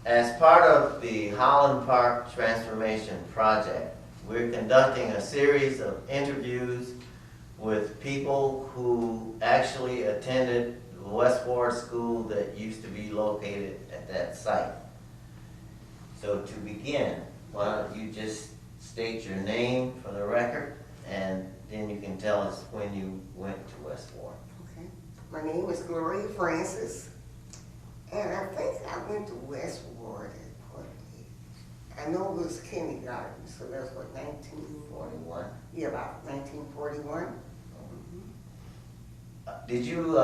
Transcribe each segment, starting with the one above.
As part of the Holland Park Transformation Project, we're conducting a series of interviews with people who actually attended the West Ward School that used to be located at that site. So to begin, why don't you just state your name for the record, and then you can tell us when you went to West Ward. Okay. My name is GLORIA Francis, and I think I went to West Ward at what age? I know it was kindergarten, so that's what, 1941? Yeah, about 1941. Did you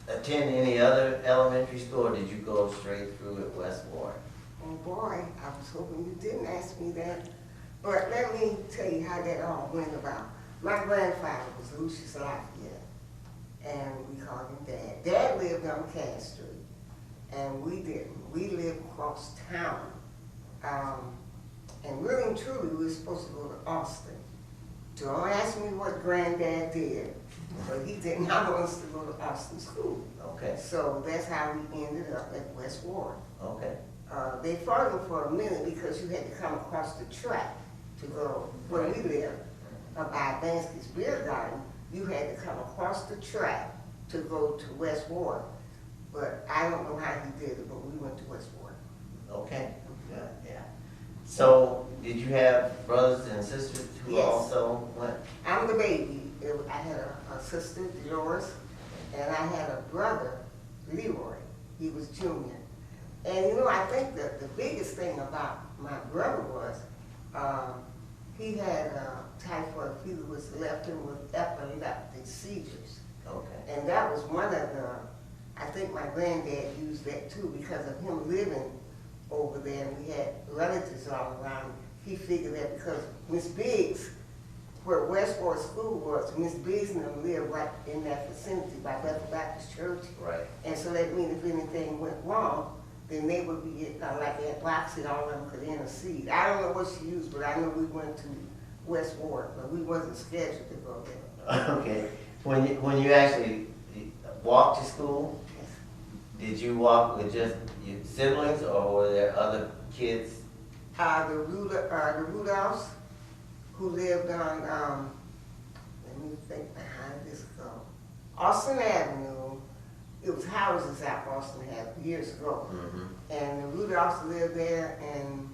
attend any other elementary school, or did you go straight through at West Ward? Oh boy, I was hoping you didn't ask me that. But let me tell you how that all went about. My grandfather was Lucius Lafayette, and we called him Dad. Dad lived on Cass Street, and we didn't. We lived across town. And really and truly, we were supposed to go to Austin. Don't ask me what Granddad did, but he did not want us to go to Austin School. Okay. So that's how we ended up at West Ward. Okay. They fought him for a minute because you had to come across the track to go where we lived. By Bansky's Beer Garden, you had to come across the track to go to West Ward. But I don't know how he did it, but we went to West Ward. Okay. Good. Yeah. So, did you have brothers and sisters who Yes. also went? I'm the baby. I had a sister, Dolores, and I had a brother, Leroy. He was junior. And you know, I think that the biggest thing about my brother was he had typhoid fever, which left him with epileptic seizures. Okay. And that was one of the, I think my granddad used that too because of him living over there, and we had relatives all around. He figured that because Miss Biggs, where West Ward School was, Miss Biggs and them lived right in that vicinity by Bethel Baptist Church. Right. And so that means if anything went wrong, then they would be like Aunt Roxy, all of them could intercede. I don't know what she used, but I know we went to West Ward, but we wasn't scheduled to go there. Okay. When you actually walked to school, did you walk with just your siblings, or were there other kids? The Rudolphs, who lived on, let me think behind this go, Austin Avenue. It was houses out Austin Avenue years ago. Mm-hmm. And the Rudolphs lived there, and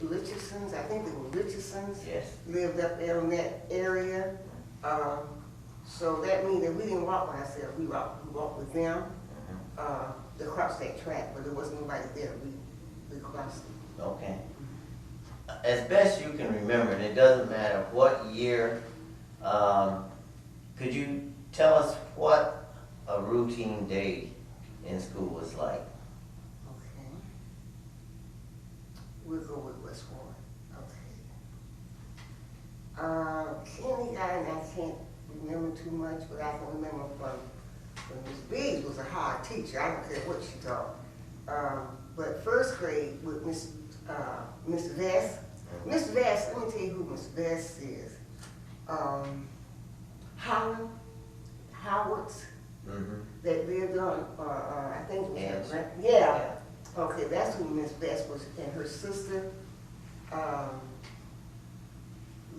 Richardsons, I think they were Richardsons. Yes. Lived up there in that area. So that means that we didn't walk by ourselves, we walked with them to cross that track, but there wasn't nobody there. We crossed it. Okay. As best you can remember, and it doesn't matter what year, could you tell us what a routine day in school was like? Okay. We'll go with West Ward. Okay. Kindergarten, I can't remember too much, but I can remember from when Miss Biggs was a hard teacher. I don't care what she taught. But first grade with Miss Vest. Miss Vest, let me tell you who Miss Vest is. Howard's. Mm-hmm. That lived on, I think it was, Yes. yeah. Okay, that's who Miss Best was, and her sister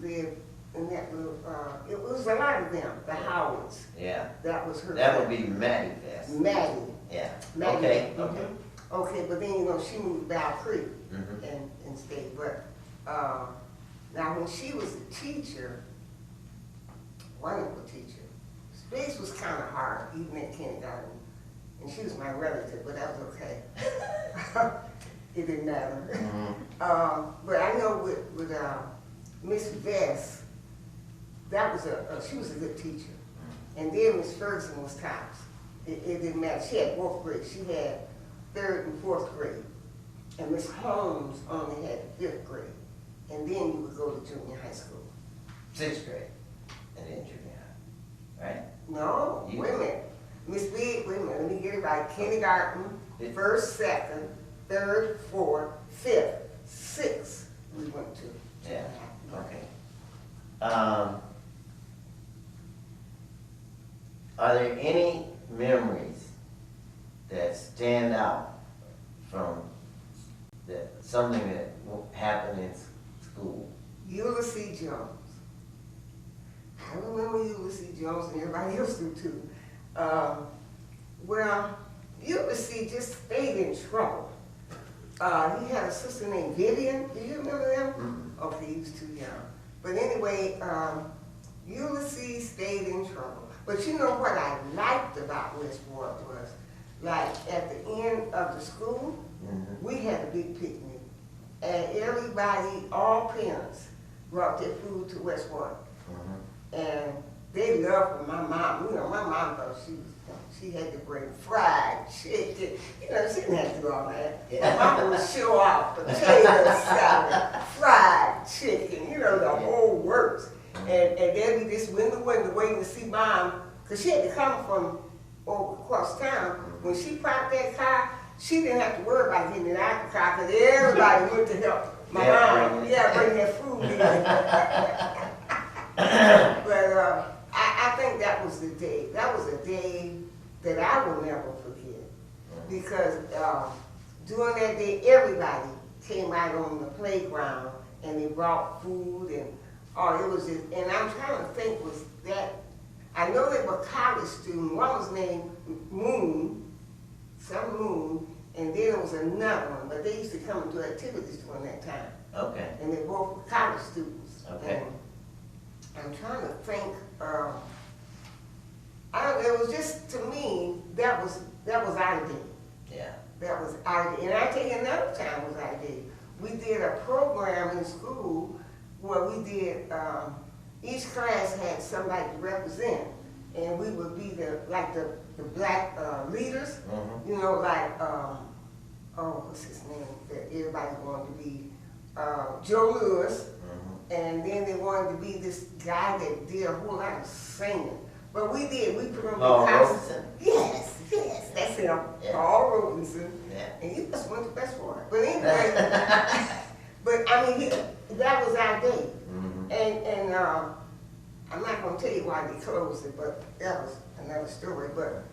lived in that little, it was a lot of them, the Howards. Yeah. That was her. That would be Maddie Vest. Maddie. Yeah. Maddie. Okay. Mhm. Okay. Okay, but then, you know, she moved to Bow Creek Mm-hmm. and stayed, but, now when she was a teacher, wonderful teacher, Space was kind of hard, even in kindergarten, and she was my relative, but that was okay. It didn't matter. Mm-hmm. But I know with Miss Vest, that was she was a good teacher. And then Miss Ferguson was tops. It didn't matter. She had fourth grade. She had third and fourth grade. And Miss Holmes only had fifth grade. And then you would go to junior high school. Sixth grade, and then junior high, right? No, You- wait a minute. Miss Big, wait a minute, let me get it right. Kindergarten, first, second, third, fourth, fifth, sixth, we went to. Yeah. Okay. Are there any memories that stand out from something that happened in school? Ulysses Jones. I remember Ulysses Jones, and everybody else do too. Well, Ulysses just stayed in trouble. He had a sister named Vivian. Do you remember them? Mm-hmm. Okay, he was too young. But anyway, Ulysses stayed in trouble. But you know what I liked about Westport was, like at the end of the school, Mm-hmm. we had a big picnic. And everybody, all parents, brought their food to Westport. Mm-hmm. And they loved when my mom, you know, my mom thought she had to bring fried chicken. You know, she didn't have to do all that. Yeah. My mama would show off potato salad, fried chicken, you know, the whole works. And they'd be just window waiting to see mom, because she had to come from over across town. When she parked that car, she didn't have to worry about getting it out the car, because everybody went to help my mom. Bring their food in. But I think that was the day. That was a day that I will never forget. Because during that day, everybody came out on the playground and they brought food and it was just, and I'm trying to think, was that, I know they were college students. One was named Moon, and then there was another one, but they used to come and do activities during that time. Okay. And they both were college students. Okay. And I'm trying to think, it was just, to me, that was our day. Yeah. That was our day. And I tell you, another time was our day. We did a program in school where we did, each class had somebody to represent, and we would be the black leaders, Mm-hmm. you know, like, what's his name, that everybody wanted to be, Joe Lewis, Mm-hmm. and then they wanted to be this guy that did a whole lot of singing. But we put on Paul the Robeson? Yes, that's him, Yeah. Paul Robeson. Yeah. And you just went to best for it. But anyway, but I mean, that was our day. Mm-hmm. And I'm not going to tell you why they closed it, but that was another story. But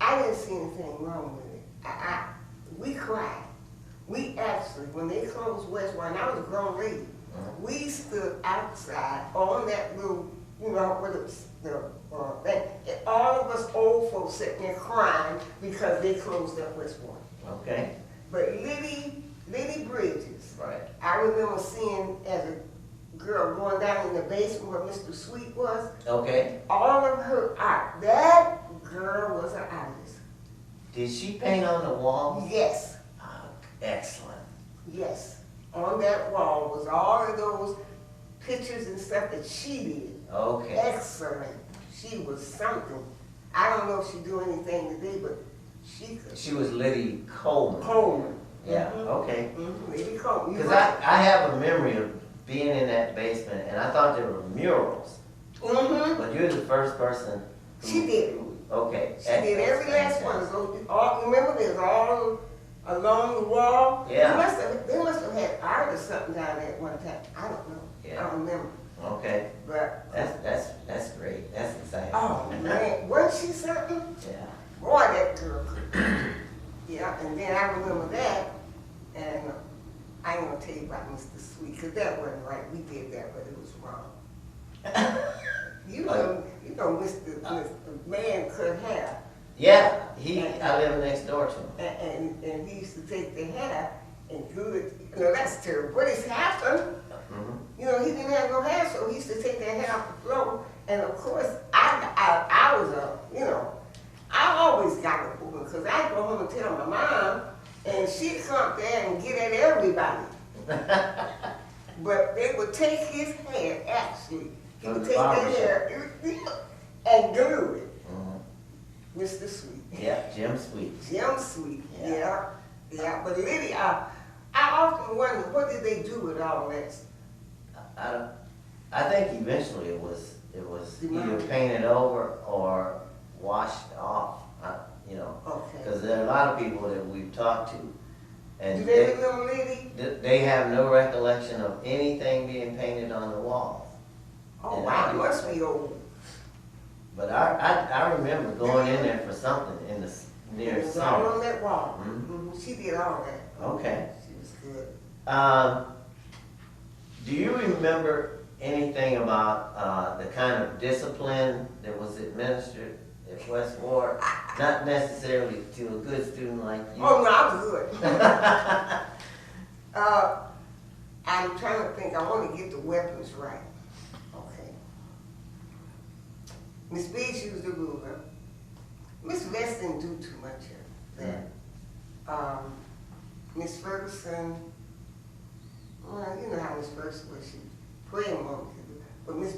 I didn't see anything wrong with it. We cried. We actually, when they closed Westward, and I was a grown lady, we stood outside on that little, you know, where the thing. And all of us old folks sitting there crying because they closed up Westward. Okay. But Liddy Bridges, Right. I remember seeing as a girl going down in the basement where Mr. Sweet was, Okay. all of her art. That girl was an artist. Did she paint on the wall? Yes, Oh, excellent. yes. On that wall was all of those pictures and stuff that she did. Okay. Excellent. She was something. I don't know if she do anything today, but she could. She was Liddy Coleman. Coleman. Yeah. Mhm. Okay. Mm-hmm. Lady Coleman. Because I have a memory of being in that basement, and I thought there were murals. Mm-hmm. But you're the first person. She did. Okay. She did every last one. Remember, there's all along the wall. Yeah. They must have had art or something down there at one time. I don't know. Yeah. I don't remember. Okay. But That's great. That's exciting. oh man, wasn't she something? Yeah. Boy, that girl could. Yeah, and then I remember that, and I ain't gonna tell you about Mr. Sweet, because that wasn't right. We did that, but it was wrong. You know, Mr. Man cut hair. Yeah. I live next door to him. And he used to take the hair and glue it. You know, that's terrible. But it's happened. Mm-hmm. You know, he didn't have no hair, so he used to take that hair off the floor. And of course, I was I always got a woman, because I'd go home and tell my mom, and she'd come up there and get at everybody. But they would take his hair, actually. He would take that hair and glue it. Mm-hmm. Mr. Sweet. Yeah, Jim Sweet. Jim Sweet, Yeah. yeah. But Liddy, I often wonder, what did they do with all that? I think eventually it was either Demolished. painted over or washed off. You know, Okay. because there are a lot of people that we've talked to, Do and they remember Liddy? they have no recollection of anything being painted on the walls. Oh, And wow, I it do. must be old. But I remember going in there for something in the near was all on that wall. Mm-hmm. She did all that. Okay. She was good. Do you remember anything about the kind of discipline that was administered at West Ward? Not necessarily to a good student like you. Oh, no, I was good. I'm trying to think. I want to get the weapons right. Okay. Miss Biggs used the ruler. Miss Vest didn't do too much of that. Miss Ferguson, well, you know how Miss Ferguson was. She prayed more. But Miss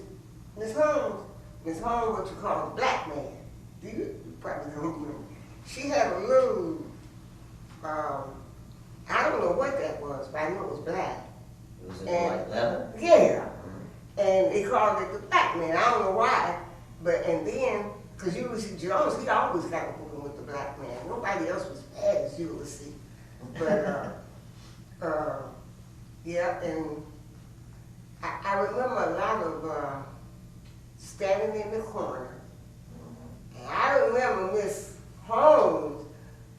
Holmes, what you call a black man. Do you probably don't remember? She had a little, I don't know what that was, but I know it was black. Was it like leather? Yeah. And they called it the black man. I don't know why. But, and then, because Ulysses Jones, he always got a moving with the black man. Nobody else was bad as Ulysses. But, yeah, and I remember a lot of standing in the corner. And I remember Miss Holmes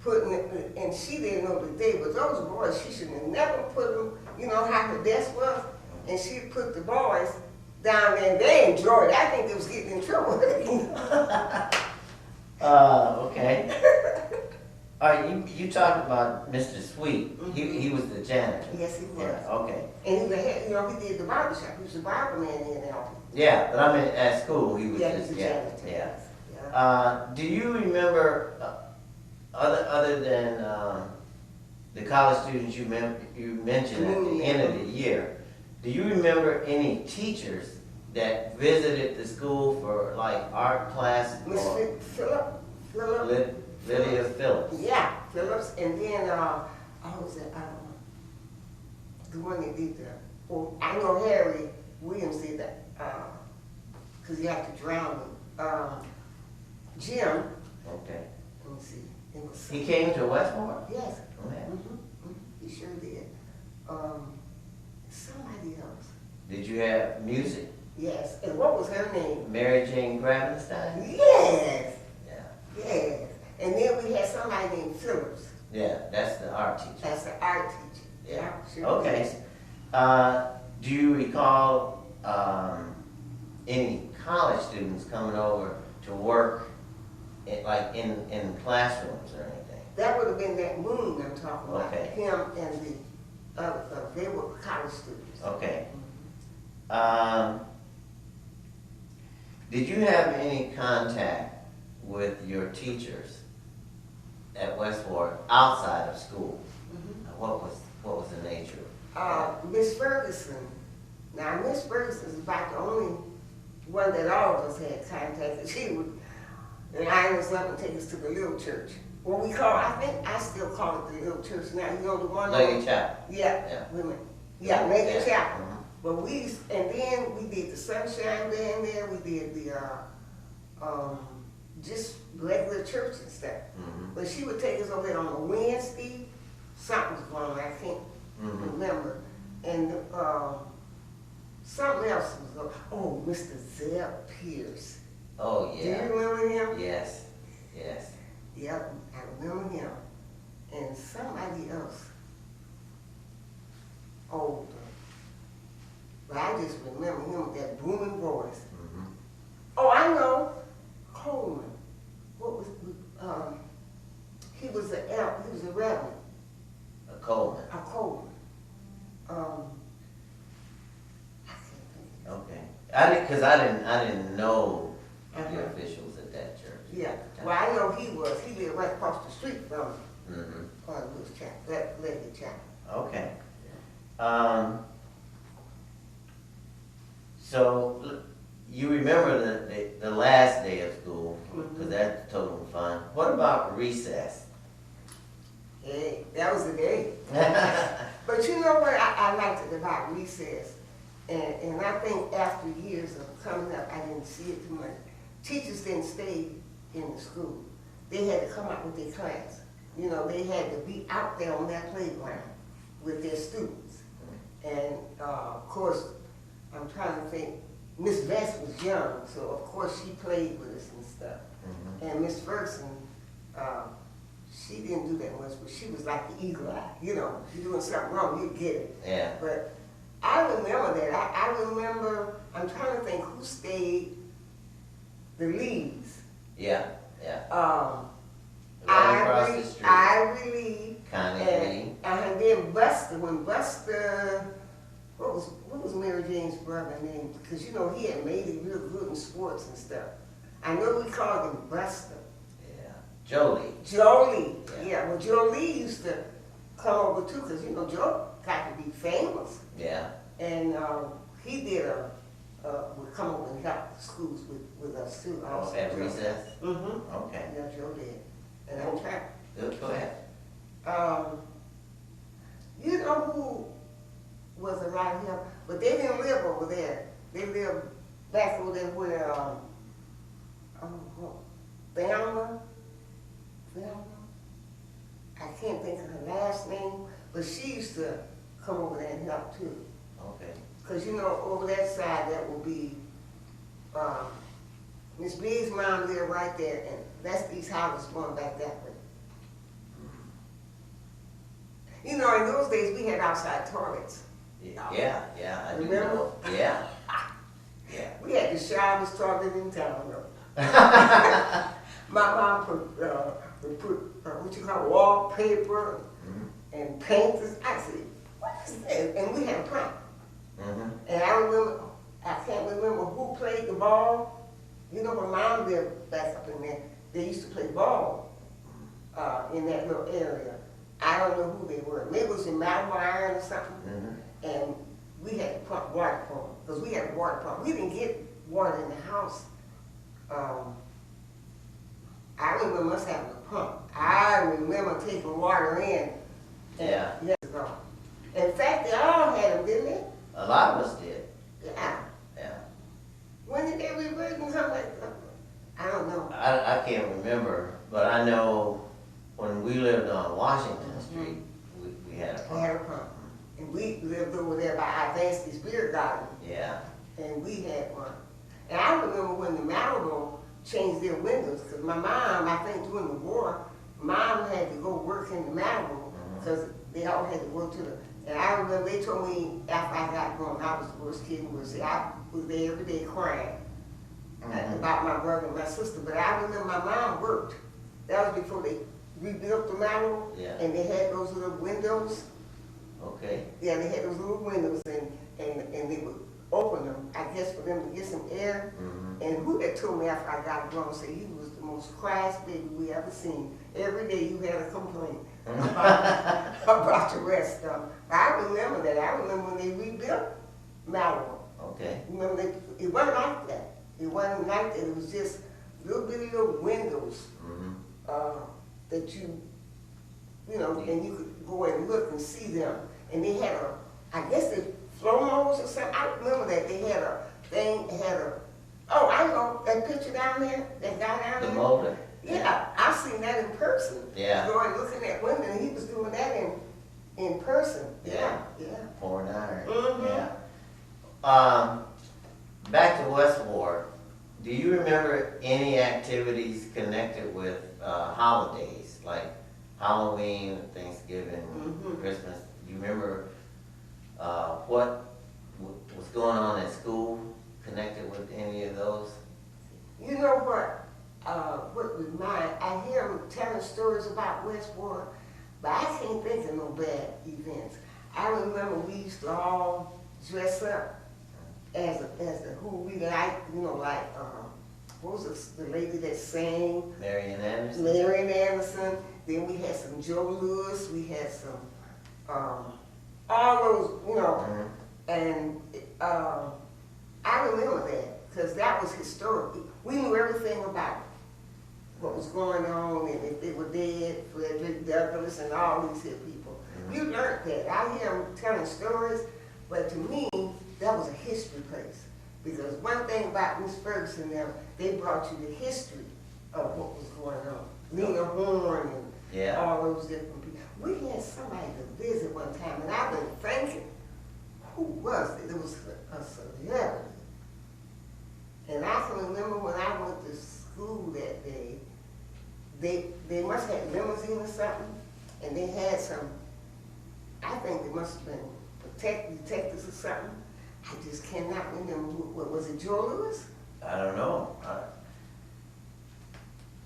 putting it, and she didn't know the day, but those boys, she should have never put them, you know how her desk was? And she put the boys down there, and they enjoyed it. I think they was getting in trouble. Okay. All right, you talked about Mr. Sweet. He was the janitor. Yes, he was. Yeah, okay. And he was the head, you know, he did the barbershop. He was the barber man in there. Yeah, but I mean, at school, he was Yeah, he just, was the yeah, janitor. yeah. Yeah. Do you remember, other than the college students you mentioned at the end of the year, do you remember any teachers that visited the school for like art class? Miss Phillip. Lydia Phillips. Yeah, Phillips, and then, was it, the one that did the, well, I know Harry Williams did that, because he had to drown me. Jim, Okay. let me see, it was. He came to Westmore? Yes. Okay. He sure did. Somebody else. Did you have music? Yes, and what was her name? Mary Jane Gravenstein? Yes, Yeah. yes. And then we had somebody named Phillips. Yeah, that's the art teacher. That's the art teacher. Yeah. Sure Okay. was. Do you recall any college students coming over to work in classrooms or anything? That would have been that moon I'm talking about. Okay. Him and the they were college students. Okay. Did you have any contact with your teachers at West Ward outside of school? What was the nature? Miss Ferguson. Now Miss Ferguson is about the only one that all of us had contact. She would line us up and take us to the little church. What we call, I think I still call it the little church now. You know the one. Leggett Chapel. Yeah. Women. Yeah, Leggett Chapel. Mhm. But and then we did the sunshine band there. We did the just regular church and stuff. But she would take us over there on a Wednesday. Something was going on. I can't remember. And something else was going. Oh, Mr. Zeb Pierce. Oh yeah. Do you remember him? Yes. Yes. Yep, I remember him. And somebody else. Older. But I just remember him with that booming voice. Oh, I know. Coleman. What was he was a reverend. A Coleman. A Coleman. I can't think. Okay. I didn't know the officials at that church. Yeah. Well, I know he lived right across the street from Louis Chapel, Leggett Chapel. Okay. So you remember the last day of school, because that's total fun. What about recess? Hey, that was the day. But you know what I liked it about recess? And I think after years of coming up, I didn't see it too much. Teachers didn't stay in the school. They had to come out with their class. You know, they had to be out there on that playground with their students. And of course, I'm trying to think, Miss Vest was young, so of course she played with us and stuff. And Miss Ferguson, she didn't do that much, but she was like the eagle eye. You know, if you're doing something wrong, you get it. Yeah. But I remember that. I remember, I'm trying to think who stayed the leads. Yeah, yeah. I across the street. Lee. Connie Lee. And then Buster, when Buster, what was Mary Jane's brother's name? Because you know, he had made it real good in sports and stuff. I know we called him Buster. Yeah. Jolie. Jolie. Yeah. Yeah, well, Jolie used to come over too, because you know, Joe got to be famous. Yeah. And he did would come over and help the schools with us too. Oh, at recess? Mm-hmm. Okay. Yeah, Joe did. And I'm trying. Good, go ahead. You know who was around here, but they didn't live over there. They lived back over there where, Thelma? I can't think of her last name, but she used to come over there and help too. Okay. Because you know, over that side, that will be, Miss B's mom lived right there, and that's these houses going back that way. You know, in those days, we had outside toilets. Yeah, I do Remember? know. Yeah. Yeah. We had the sharpest toilet in town, though. My mom put what you call wallpaper and painters. I said, what is that? And we had a pump. Mm-hmm. And I can't remember who played the ball. You know, when Mom lived back up in there, they used to play ball in that little area. I don't know who they were. Maybe it was in Mount Iron or something. Mm-hmm. And we had to pump water for them, because we had a water pump. We didn't get water in the house. I remember us having a pump. I remember taking water in. Yeah. Years ago. In fact, they all had them, didn't they? A lot of us did. Yeah. Yeah. When did they revert and come back? I don't know. I can't remember, but I know when we lived on Washington Street, we had a We had a pump. pump. And we lived over there by Ivanski's beer garden. Yeah. And we had one. And I remember when the Malibu changed their windows, because my mom, I think during the war, Mom had to go work in the Malibu, because they all had to go to the, and I remember they told me after I got grown, I was the worst kid in the world. See, I was there every day crying about my brother and my sister, but I remember my mom worked. That was before they rebuilt the Malibu, Yeah. and they had those little windows. Okay. Yeah, they had those little windows, and they would open them, I guess, for them to get some air. And who had told me after I got grown, said you was the most quietest baby we ever seen. Every day you had a complaint about the rest of them. I remember that. I remember when they rebuilt Malibu. Okay. Remember, it wasn't like that. It wasn't like that. It was just little bitty little windows that you know, and you could go and look and see them. And they had I guess they flomos or something. I remember that they had a thing, oh, I know, that picture down there, that guy down there. The molder. Yeah, I've seen that in person. Yeah. Going looking at women, and he was doing that in person. Yeah. Yeah. Pouring iron. Mhm. Yeah. Back to West Ward. Do you remember any activities connected with holidays, like Halloween, Thanksgiving, Christmas? Do you remember what was going on at school connected with any of those? You know what? What was mine? I hear them telling stories about West Ward, but I can't think of no bad events. I remember we used to all dress up as who we liked, you know, like what was the lady that sang? Marian Anderson? Marian Anderson. Then we had some Joe Lewis. We had some all those, you know, and I remember that because that was historic. We knew everything about what was going on and if they were dead, Frederick Douglass and all these here people. You learned that. I hear them telling stories, but to me, that was a history place. Because one thing about Miss Ferguson now, they brought you the history of what was going on. Lena Horne and all those different people. We had somebody to visit one time, and I've been thinking, who was it? It was a celebrity. And I can remember when I went to school that day, they must have limousine or something, and they had some, I think they must have been detectives or something. I just cannot remember what was it, Joe Lewis? I don't know.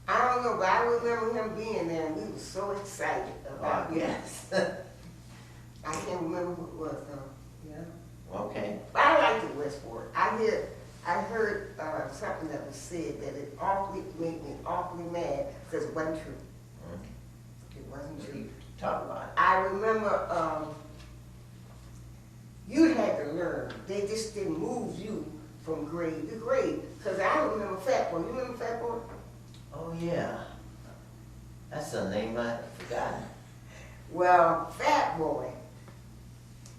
I don't know, but I remember him being there, and we were so excited about it. Yes. I can't remember who it was though. Yeah. Okay. But I liked the Westport. I heard something that was said that it made me awfully mad because it wasn't true. It wasn't true. Talk about it. I remember you had to learn. They just didn't move you from grade to grade. Because I remember Fat Boy. You remember Fat Boy? Oh, yeah. That's a name I forgot. Well, Fat Boy,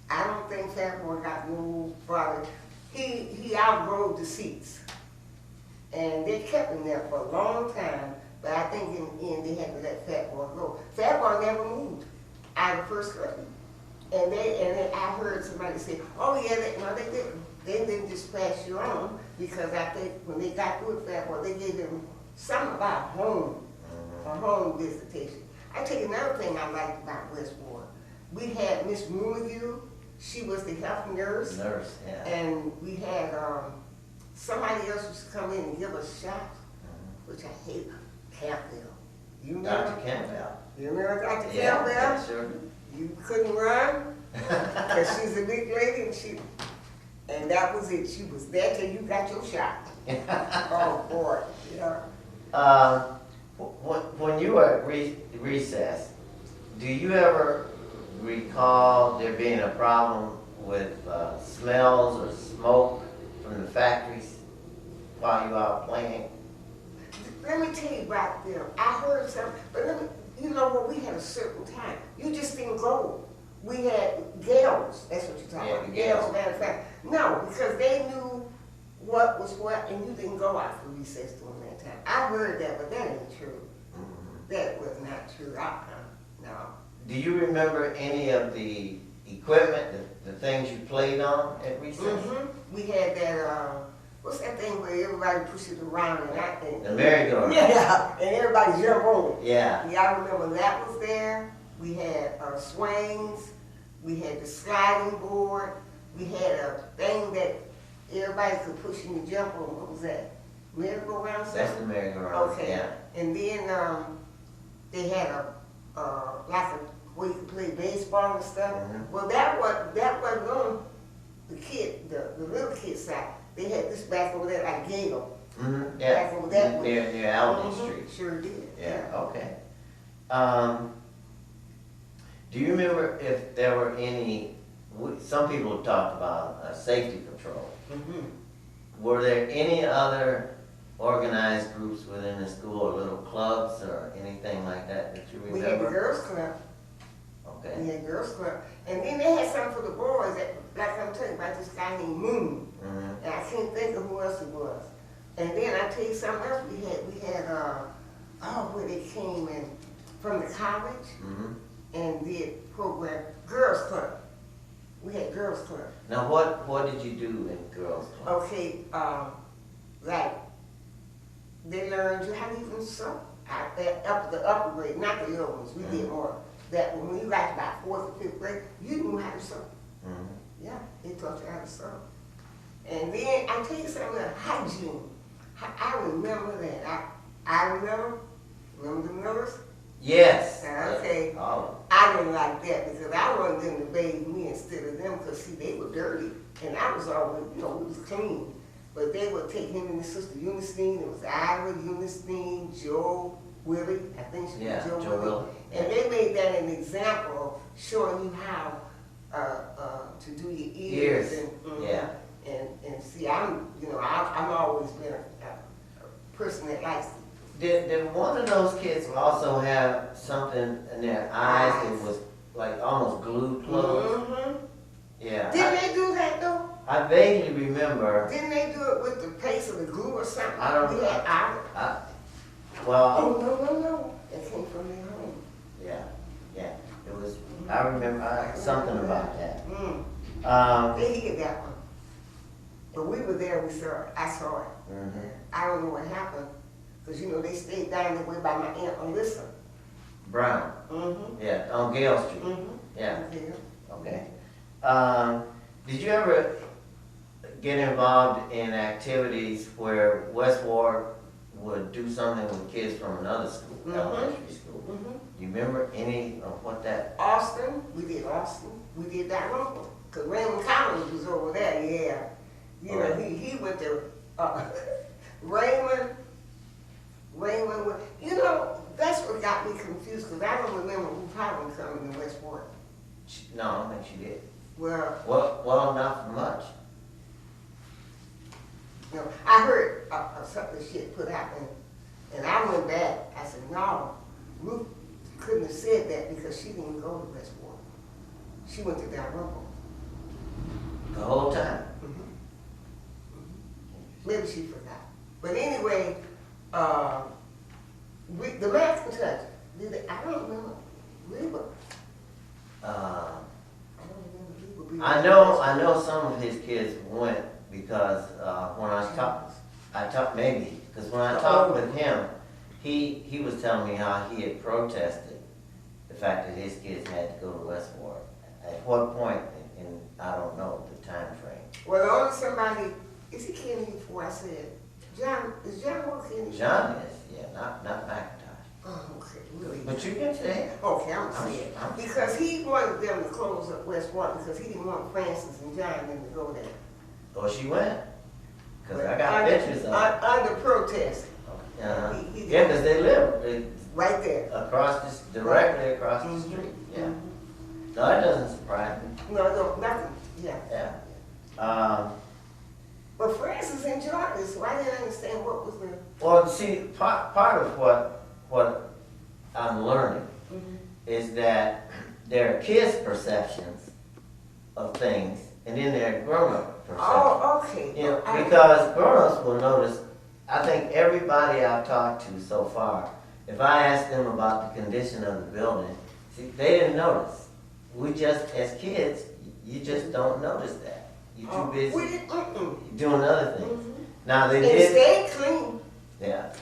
I don't think Fat Boy got no farther. He outgrowed the seats. And they kept him there for a long time, but I think in the end they had to let Fat Boy go. Fat Boy never moved out of first grade. And I heard somebody say, oh yeah, no, they didn't. They didn't just pass you on, because I think when they got through with Fat Boy, they gave them something about home, a home visitation. I tell you another thing I liked about Westport. We had Miss Moonague. She was the health nurse. Nurse, yeah. And we had somebody else used to come in and give us shots, which I hate. Campbell. You remember? Dr. Campbell. You remember Dr. Yeah, Campbell? yeah, sure do. You couldn't run because she's a big lady, and that was it. She was there till you got your shot. Oh boy, yeah. When you were at recess, do you ever recall there being a problem with smells or smoke from the factories while you were out playing? Let me tell you about them. I heard something, but you know what? We had a certain time. You just didn't go. We had Gales. That's what you're talking about. Gales manufacturing. No, because they knew what was what, and you didn't go out for recess during that time. I heard that, but that ain't true. That was not true. No. Do you remember any of the equipment, the things you played on at recess? We had that, what's that thing where everybody pushes it around and The merry-go-round. yeah, and everybody jump on it. Yeah. Yeah, I remember that was there. We had swings. We had the sliding board. We had a thing that everybody could push and jump on. What was that? Merry-go-round? That's the merry-go-round. Okay. Yeah. And then they had where you could play baseball and stuff. Well, that wasn't on the little kid side. They had this back over there like Gale. Yeah. Back over that way. Near Albany Street. Sure did. Yeah. Okay. Do you remember if there were any? Some people have talked about safety patrol. Were there any other organized groups within the school, or little clubs, or anything like that you remember? We had the girls club. Okay. We had girls club, and then they had something for the boys. Like I'm telling you about this guy named Moon, and I can't think of who else it was. And then I tell you something else. We had where they came in from the college and did program girls club. We had girls club. Now, what did you do in girls club? Okay, like they learned you how to even sew. The upper grade, not the little ones. We did more. That when you got to about 4th or 5th grade, you knew how to sew. Yeah, they taught you how to sew. And then I tell you something else, hygiene. I remember that. I remember the Millers? Yes. Okay. Oh. I didn't like that because I wanted them to bathe me instead of them because, see, they were dirty. And I was always, we was clean. But they would take him and his sister Eunice. It was Ira, Eunice, Joe, Willie. I think she was Joe Willie. And they made that an example of showing you how to do your ears. And see, I've always been a person that likes to. Did one of those kids also have something in their eyes that was like almost glued closed? Yeah. Didn't they do that though? I vaguely remember. Didn't they do it with the paste of the glue or something? I don't know. No. That came from their home. Yeah. It was. I remember something about that. They did that one. But we were there. I saw it. I don't know what happened. Cause you know, they stayed down that way by my Aunt Alyssa. Brown, Mm-hmm. yeah, on Gale Street, Mm-hmm. yeah, Yeah. okay. Did you ever get involved in activities where West Ward would do something with kids from another school, elementary school? Mm-hmm. You remember any of what that? Austin, we did Dalrymple. Cause Raymond Collins was over there, yeah. You know, he went to, Raymond, you know, that's what got me confused, cause I don't remember who probably coming to West Point. No, I don't think she did. Well, Well, not much. you know, I heard something shit put out, and I went back. I said, no, Ruth couldn't have said that because she didn't go to West Point. She went to Dalrymple. The whole time. Maybe she forgot. But anyway, the math touch. I don't remember. Reba. Uh, I don't remember Reba being. I know some of his kids went because when I talked maybe, because when I talked with him, he was telling me how he had protested the fact that his kids had to go to West Ward. At what point, and I don't know the time frame. Well, only somebody, is he Kennedy before I said, is John Ward Kennedy? John is, yeah, not McIntosh. Oh, okay, really? But you can say, Okay, I'm saying, because he wanted them to close up West Ward because he didn't want Francis and John them to go there. oh, she went? Because I got pictures of it. Under protest. He Yeah, because they live right there. across this, directly across the Mhm. street, yeah. Mhm. No, that doesn't surprise me, No, nothing, yeah. yeah. But Francis enjoyed this, so I didn't understand what was the. Well, see, part of what I'm learning is that there are kids' perceptions of things, and then there are grown-up perceptions. Oh, okay. You know, because grown-ups will notice, I think everybody I've talked to so far, if I ask them about the condition of the building, see, they didn't notice. We just, as kids, you just don't notice that. You're too busy doing other things. Now, they It did, stayed clean. yeah,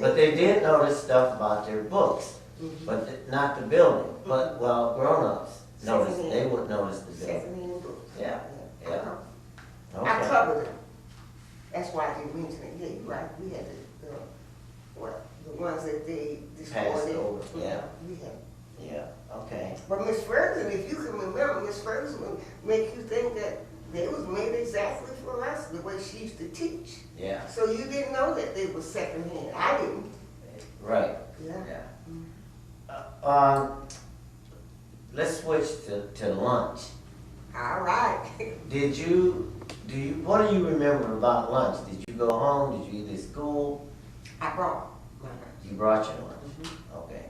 but they did notice stuff about their books, but not the building. But, well, grown-ups noticed, they would notice the building. Secondhand books. Yeah, yeah. I Okay. covered them. That's why I didn't mention it. Yeah, you're right. We had the ones that they Passed discarded. over, yeah. We had. Yeah, okay. But Miss Ferguson, if you can remember, Miss Ferguson would make you think that they was made exactly for us, the way she used to teach. Yeah, So you didn't know that they were secondhand. I didn't. right, Yeah. yeah. Let's switch to lunch. All right. What do you remember about lunch? Did you go home? Did you eat at school? I brought my lunch. You brought your lunch, okay.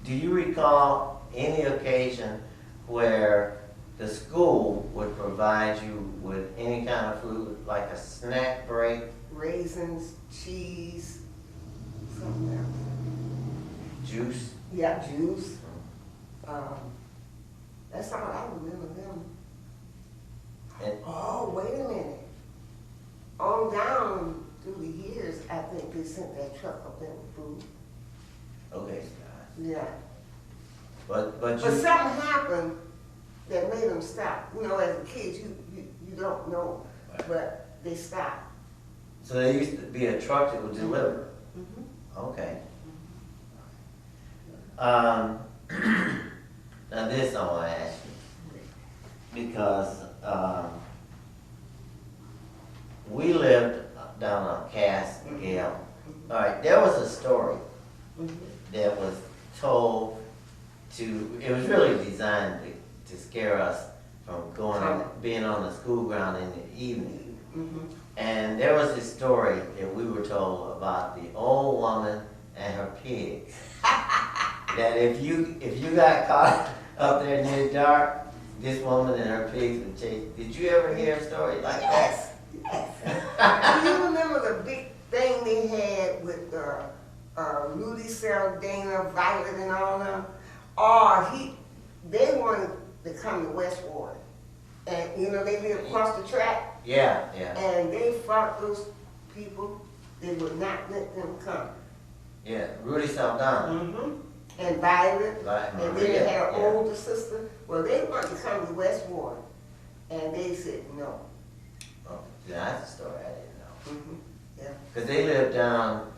Do you recall any occasion where the school would provide you with any kind of food, like a snack break? Raisins, cheese, something else. Juice? Yeah, juice. That's all I remember them. And, Oh, wait a minute. On down through the years, I think they sent that truck up there with food. okay, Yeah. but But you, something happened that made them stop. You know, as a kid, you don't know, but they stopped. so there used to be a truck that would deliver? Okay. Now this I want to ask you, because we lived down on Cass Gale. All right, there was a story that was told it was really designed to scare us from being on the school ground in the evening. And there was this story that we were told about the old woman and her pigs. That if you got caught up there near dark, this woman and her pigs would chase. Did you ever hear a story like that? Yes. Do you remember the big thing they had with Rudy Saldana, Violet, and all them? They wanted to come to West Ward. And, you know, they lived across the track. Yeah, yeah. And they fought those people. they would not let them come. Yeah, Rudy Saldana. Mm-hmm. And Violet, Like and then Maria, they had an yeah. older sister. Well, they wanted to come to West Ward, and they said no. Oh, yeah, that's a story I didn't know. Mm-hmm. Yeah. Because they lived down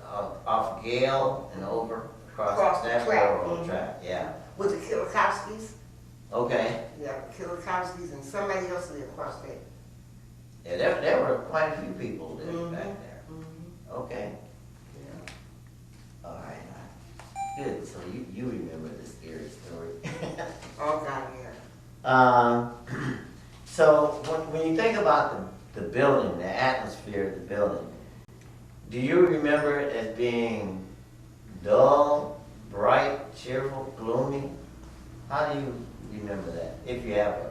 off Gale and over across the that track. railroad Mhm. track, yeah. With the Kilikowskis. Okay, Yeah, Kilikowskis and somebody else lived across there. yeah, there were quite a few people living Mhm. back there. Mm-hmm. Okay, Yeah. all right. Good, so you remember the scary story. Oh, God, yeah. So when you think about the building, the atmosphere of the building, do you remember it as being dull, bright, cheerful, gloomy? How do you remember that, if you have a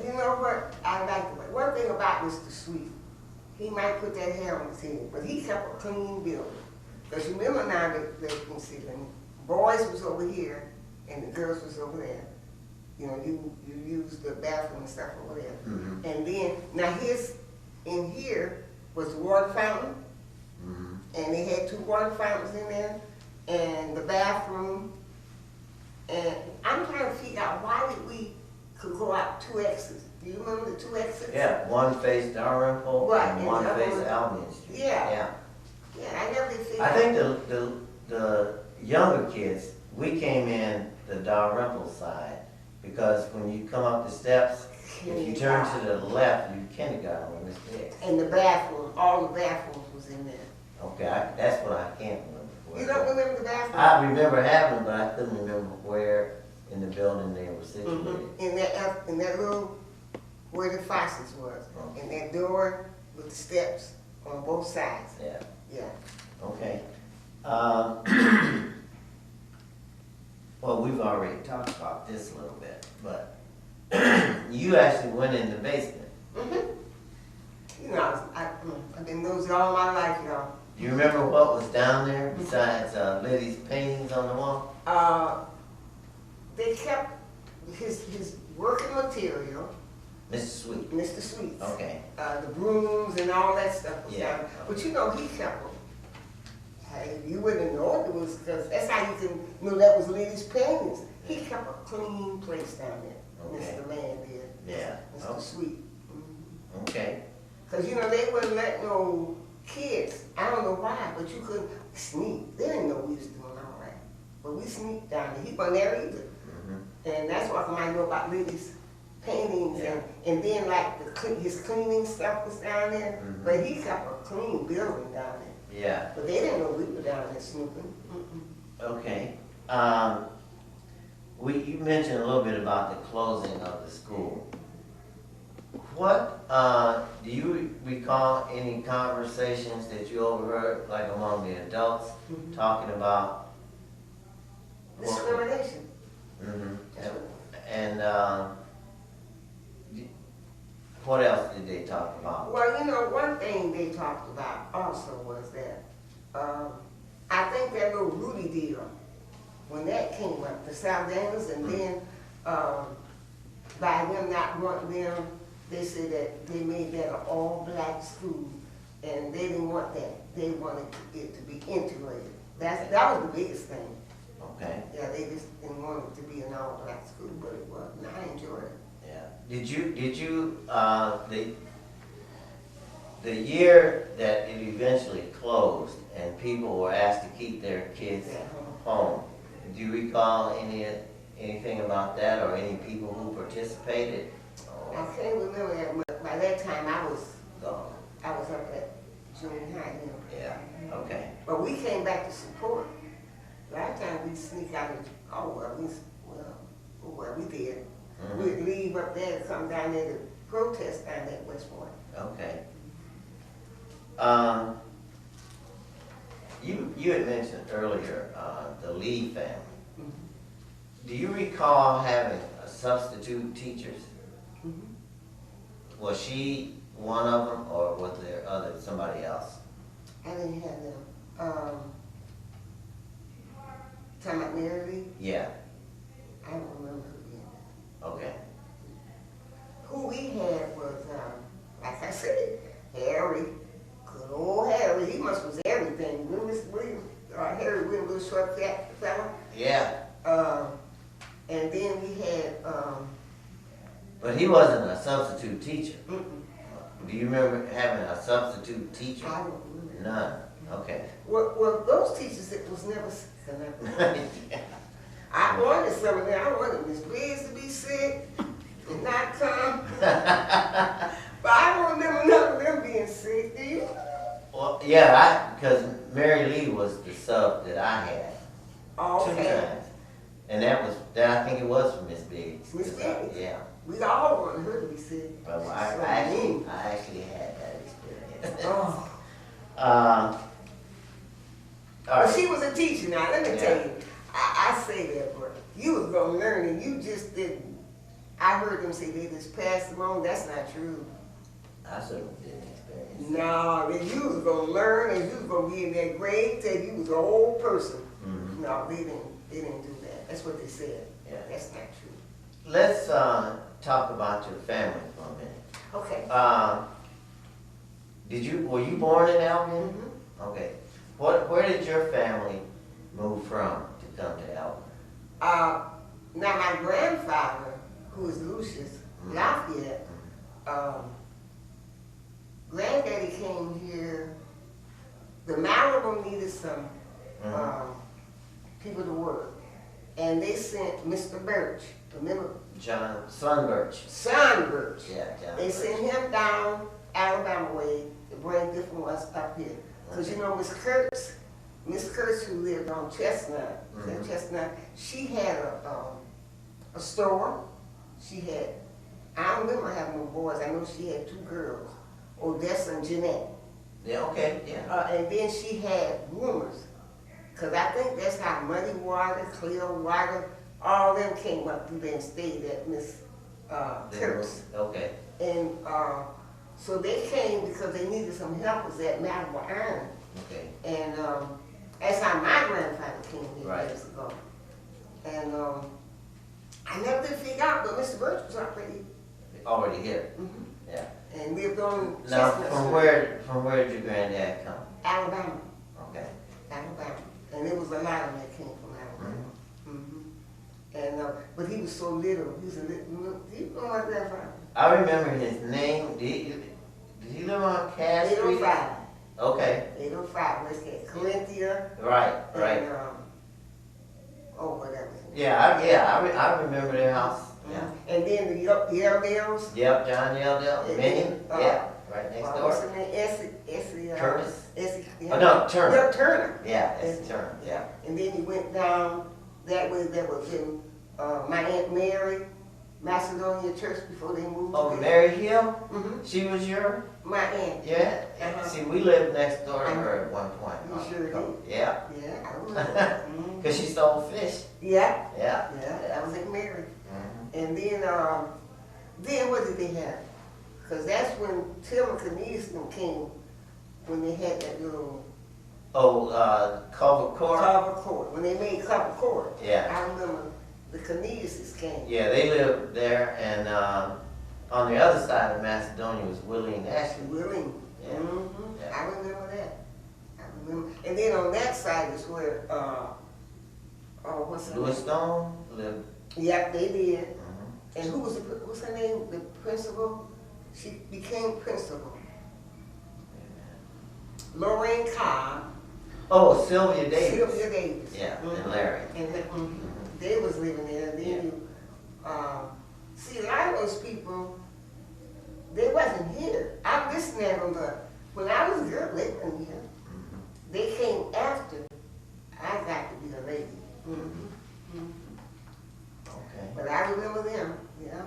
You know what? I like it. One thing about Mr. Sweet, he might put that hair on his head, but he kept a clean building. Because you remember now that you can see the boys was over here and the girls was over there. You know, you used the bathroom and stuff over there. Mm-hmm. And then, now in here was the water fountain, Mm-hmm. and they had 2 water fountains in there, and the bathroom. And I'm trying to figure out why did we could go out 2 exits. Do you remember the 2 exits? Yeah, one faced Dalrymple Right, and and one the other faced one- Albion Street. Yeah. Yeah, I never did figure I out. think the younger kids, we came in the Dalrymple side because when you come up the steps, if you turn to the left, you kindergarten when it's there. And the bathroom, all the bathrooms was in there. Okay, that's what I can't remember. You don't remember the bathroom? I remember having them, but I couldn't remember where in the building they were situated. Mhm. In that little, where the faucets was, Oh. and that door with the steps on both sides. Yeah, Yeah. okay. Well, we've already talked about this a little bit, but you actually went in the basement. Mhm. You know, I've been nosy all my life, y'all. Do you remember what was down there besides Liddy's paintings on the wall? They kept his working material, Mr. Sweet. Mr. Sweet's. Okay. The brooms and all that stuff was Yeah. down. But you know, he kept them. Hey, you wouldn't know it was, because that's how you can know that was Liddy's paintings. He kept a clean place down there, Okay. Mr. Man did. Yeah. Mr. Oh, Sweet. okay. Because, you know, they wouldn't let no kids, I don't know why, but you couldn't sneak. They didn't know we was doing all right. But we sneaked down there. He wasn't there either. Mm-hmm. And that's why I know about Liddy's paintings, Yeah. and then like his cleaning stuff was down there, Mhm. but he kept a clean building down there. Yeah. But they didn't know we were down there snooping. Okay. You mentioned a little bit about the closing of the school. What, do you recall any conversations that you overheard, like among the adults, Mhm. talking about? Discrimination. Mm-hmm. That's what- And, what else did they talk about? Well, you know, one thing they talked about also was that, I think that little Rudy deal, when that came up, the Saldanas, and then, by them not wanting them, they said that they made that an all-black school, and they didn't want that. They wanted it to be integrated. That was the biggest thing. Okay, Yeah, they just didn't want it to be an all-black school, but it was, and I enjoyed it. yeah. Did you, the year that it eventually closed and people were asked to keep their kids Yeah. home, do you recall anything about that or any people who participated? I can't remember that much. By that time, I was gone. I was up at junior high, you know. Yeah, okay. But we came back to support. A lot of times we sneak out and, we did. Mhm. We'd leave up there and come down there to protest down there at West Point. Okay. You had mentioned earlier, the Lee family. Do you recall having substitute teachers? Was she one of them, or was there somebody else? I didn't have them. Talking about Mary Lee? Yeah, I don't remember who being there. okay. Who we had was, like I said, Harry. Good old Harry. He must was And then we had, But he wasn't a substitute teacher. mm-mm, Do you remember having a substitute teacher? I don't remember. None. Okay. Well, those teachers, it was never sick or nothing. I wanted some of them. I wanted Miss Briggs to be sick and not come. But I don't remember none of them being sick, do you? Well, yeah, because Mary Lee was the sub that I had Oh, two okay. times. And I think it was for Miss Biggs. Miss Biggs? Yeah. We all wanted her to be sick. But So I mean. actually had that experience. Oh. All But right. she was a teacher now, let me Yeah. tell you. I say that, but you was gonna learn and you just didn't. I heard them say they just passed them on. That's not true. I certainly didn't experience it. No, that you was gonna learn and you was gonna be in that grade till you was an old person. Mhm. No, they didn't do that. That's what they said. Yeah. That's not true. Let's talk about your family for a minute. Okay. Were you born in Albion? Mhm. Okay. Where did your family move from to come to Albion? Now my grandfather, who is Lucius Mhm. Lafayette, granddaddy came here. The Malibum needed some Mhm. people to work, and they sent Mr. Birch. Remember, John Sunbirch. Son Birch. Yeah, John. They Birch. sent him down Alabama way to bring different ones up here. Cause you know Miss Kurtz who lived on Chestnut, Mhm. Chestnut, she had a store. She had, I don't remember having no boys. I know she had two girls, Odessa and Jeanette. Yeah, okay, yeah. And then she had roomers. Cause I think that's how Muddy Water, Clear Water, all them came up through there and stayed at Miss Kurtz. Okay. And so they came because they needed some helpers at Malibum Iron. Okay. And that's how my grandfather came here Right. years ago. And I never did figure out, but Mr. Birch was already Already here. mhm, Yeah. and lived on Now, Chestnut from where did your granddad come? Alabama, Okay. Alabama. And there was a lot of them that came from Alabama. Mm-hmm. And but he was so little. He was a little. Do you know my grandfather? I remember his name. Did he live on Cass Street? 805. Okay. 805. West Cass. Corinthia. Right. Right. And, whatever. I remember their house. Yeah. And then the Yelldales. Yep, John Yeldell. And Minion. then, Yeah. Right next What's door. her name? Essie. Curtis? Essie. Oh no, Turner. Yeah, Turner. Yeah, it's Turner. Yeah. And then you went down that way. That was in my Aunt Mary, Macedonia Church before they moved. Oh, Mary Hill. Mm-hmm. She was your. My aunt. Yeah. Uh-huh. See, we lived next door to her at one point. You sure did? Yeah. Yeah, I remember. Mhm. Cause she stole fish. Yeah, Yeah. that was Aunt Mary. Mhm. And then what did they have? Because that's when Tim and Keneston came, when they had that little Oh, Culver Court. cover court, when they made cover court. Yeah. I remember the Kenesons came. Yeah, they lived there, and on the other side of Macedonia was Willie and Ashley. Willing. Yeah. Mm-hmm. Yeah. I remember that. I remember. And then on that side is where, what's her Louis name? Stone lived. Yep, they did. Mhm. And what's her name? The principal? She became principal. Lorraine Cobb. Oh, Sylvia Davis. Sylvia Davis. Yeah, Mhm. and Larry. And they was living there. And then Yeah. you, see, a lot of those people, they wasn't here. I'm listening at them, but when I was a girl, they weren't here. Mhm. They came after I got to be a lady. Okay. But I remember them, yeah.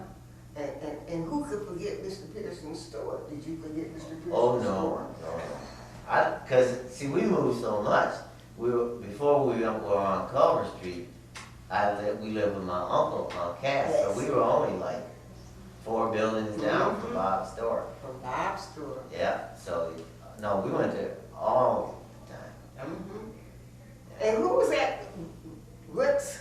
And who could forget Mr. Pearson's store? Did you forget Mr. Pearson's Oh, store? no. Cause see, we moved so much. Before we were on Culver Street, we lived with my uncle on Cass, so we were only like 4 buildings down from Bob's store. From Bob's store. Yeah, so, no, we went there all the time. And who was that? Roots?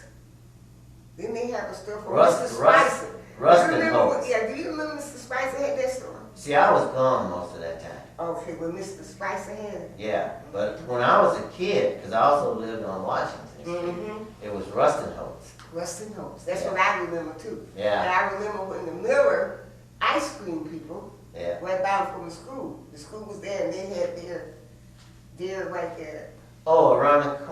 Didn't they have a store for Rustin, Mr. Spicer? Rustin Do you remember Hope. do you remember Mr. Spicer had that store? See, I was gone most of that time. Okay, well Mr. Spicer had it. Yeah, but when I was a kid, because I also lived on Washington Mm-hmm. It was Rustin Holtz. Rustin Holt's. That's Yeah. what I remember too. Yeah. And I remember when the Miller ice cream people Yeah. went down from the school. The school was there and they had their right there. Oh, around the,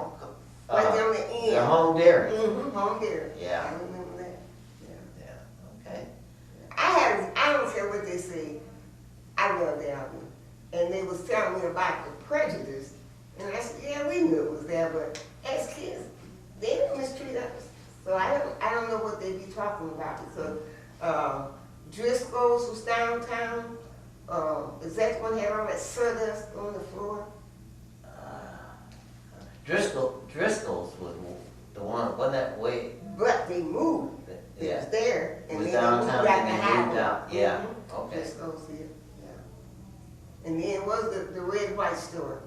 Right there on the end. the home dairy. Mm-hmm, home there. Yeah. I remember that. Yeah. Yeah, okay. I don't care what they say, I love the album. And they was telling me about the prejudice. And I said, yeah, we knew it was there, but as kids, they didn't mistreat us. So I don't know what they be talking about because Driscoll's was downtown. Is that the one that had all that sawdust on the floor? Driscoll's was the one, wasn't that way? But they moved. It Yeah. was there. It was then they moved downtown out and the they highway. moved out. Yeah, Mhm. okay. Driscoll's here, yeah. And then it was the red white store.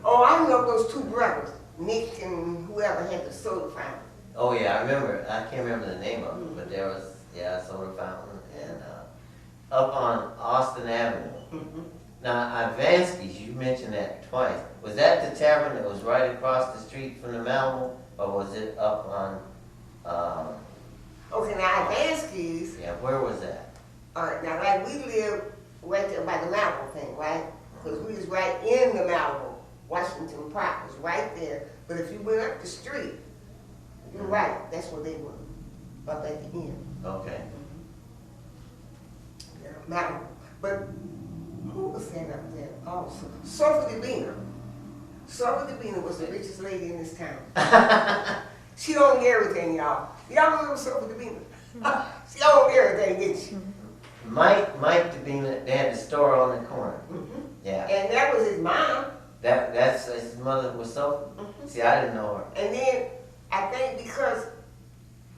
Oh, I know those two brothers, Nick and whoever had the soda fountain. Oh, yeah, I remember, I can't remember the name of it, but there was, yeah, a soda fountain and, up on Austin Avenue. Mhm. Now, Ivansky's, you mentioned that twice. Was that the tavern that was right across the street from the Malibu, or was it up on, Okay, now Ivansky's, yeah, where was that? all right, now like we lived right there by the Malibu thing, right? Because we was right in the Malibu. Washington Park was right there. But if you went up the street, you're right, that's where they were, up at the end. Okay. Yeah, Malibu. But who was that up there? Oh, Sophie DeBeaner. Sophie DeBeaner was the richest lady in this town. She owned everything, y'all. Y'all remember Sophie DeBeaner? She owned everything, didn't she? Mike DeBean, they had the store on the corner. Mm-hmm. Yeah. And that was his mom. That's his mother was so. See, I didn't know her. And then I think because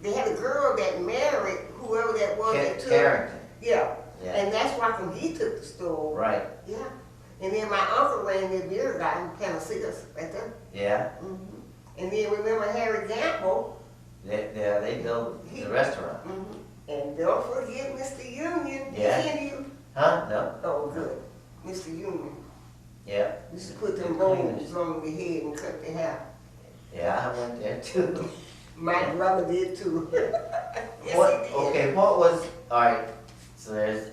they had a girl that married whoever that was that took. Carrington. Yeah. Yeah. And that's why come he took the store. Right. Yeah. And then my uncle ran the beer garden, Panaceas, right there. Yeah. Mm-hmm. And then remember Harry Gamble. They built the restaurant. Mm-hmm. And don't forget Mr. Union. Yeah. Can you? Huh? No. Oh, good. Mr. Union. Yeah. Used to put them The rolls cleaners. on the head and cut their hair. Yeah, I went there too. My brother did too. Yes, What? he did. Okay. What was? All right. So there's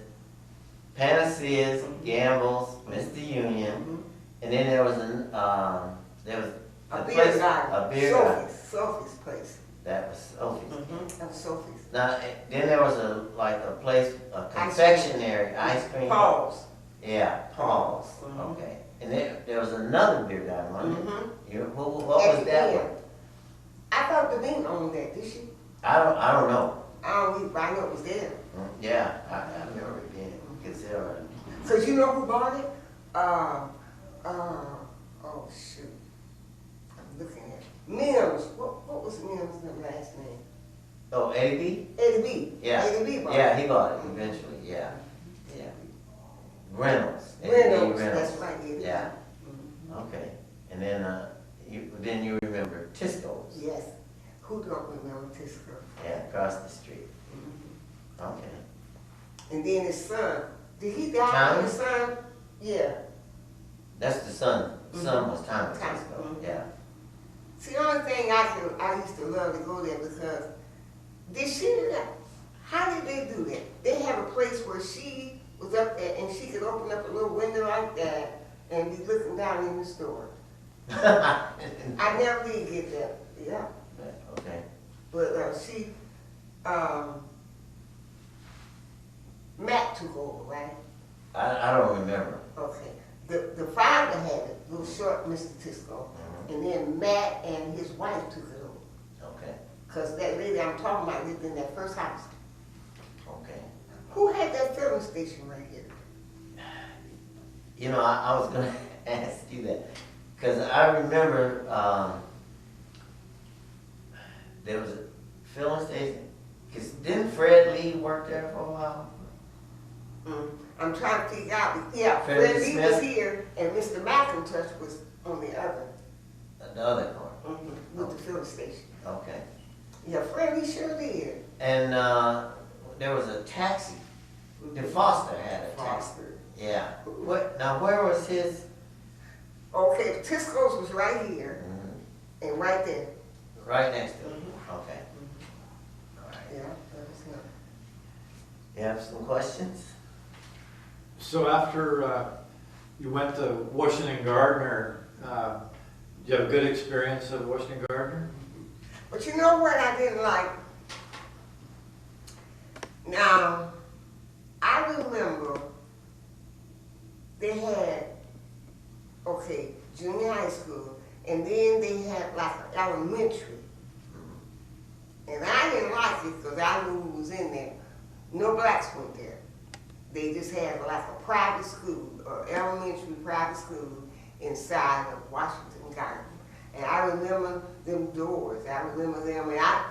Panaceas, Gamble's, Mr. Union, Mhm. and then there was A a beer place, garden. a beer garden. Sophie's place. That was Sophie's. That was Sophie's. Now, then there was a place, a confectionery, ice cream. Paul's. Yeah, Paul's. Mhm. Okay. And then there was another beer garden, wasn't there? Mm-hmm. What was that one? I thought the Dean owned that, did she? I don't know. I know it was there. Yeah, I remember it being considered. Cause you know who bought it? Oh shoot. I'm looking at Mims. What was Mims' last name? Oh, A.B.? Eddie B. Yeah. Eddie B bought Yeah, it. he bought it eventually, yeah. Yeah. Reynolds. Reynolds, A.B. that's right, Eddie. Yeah. Mhm. Okay. And then you remember Tisco's. Yes. Who don't remember Tisco? Yeah, across the street. Mhm. Okay. And then his son. Did he die? Tommy? His son? Yeah. That's the son. The son was Thomas Tommy, Tisco. mhm. Yeah. See, the only thing I used to love to go there because how did they do that? They have a place where she was up there and she could open up a little window like that and be looking down in the store. I never did get that. Yeah. Okay. But Matt took over, right? I don't remember. Okay. The father had it, little short Mr. Tisco. And then Matt and his wife took it over. Okay. Because that lady I'm talking about lived in that first house. Okay. Who had that filling station right here? You know, I was gonna ask you that because I remember there was a filling station. Cause didn't Fred Lee work there for a while? I'm trying to figure out. Yeah, Fred Fred Lee Smith? was here, and Mr. McIntosh was on the other, The other corner. with the filling station. Okay. Yeah, Fred Lee sure did. And there was a taxi. DeFoster had a taxi. Foster. Yeah. What? Now where was his? Okay, Tisco's was right here, And right there. Right next to it? Mhm. Okay. All right. Yeah, that was him. You have some questions? So after you went to Washington Gardner, did you have a good experience at Washington Gardner? But you know what I didn't like? Now, I remember they had, okay, junior high school, and then they had like an elementary. And I didn't like it because I knew who was in there. No blacks went there. They just had like a private school, or elementary private school inside of Washington Garden. And I remember them doors. I remember them, and I've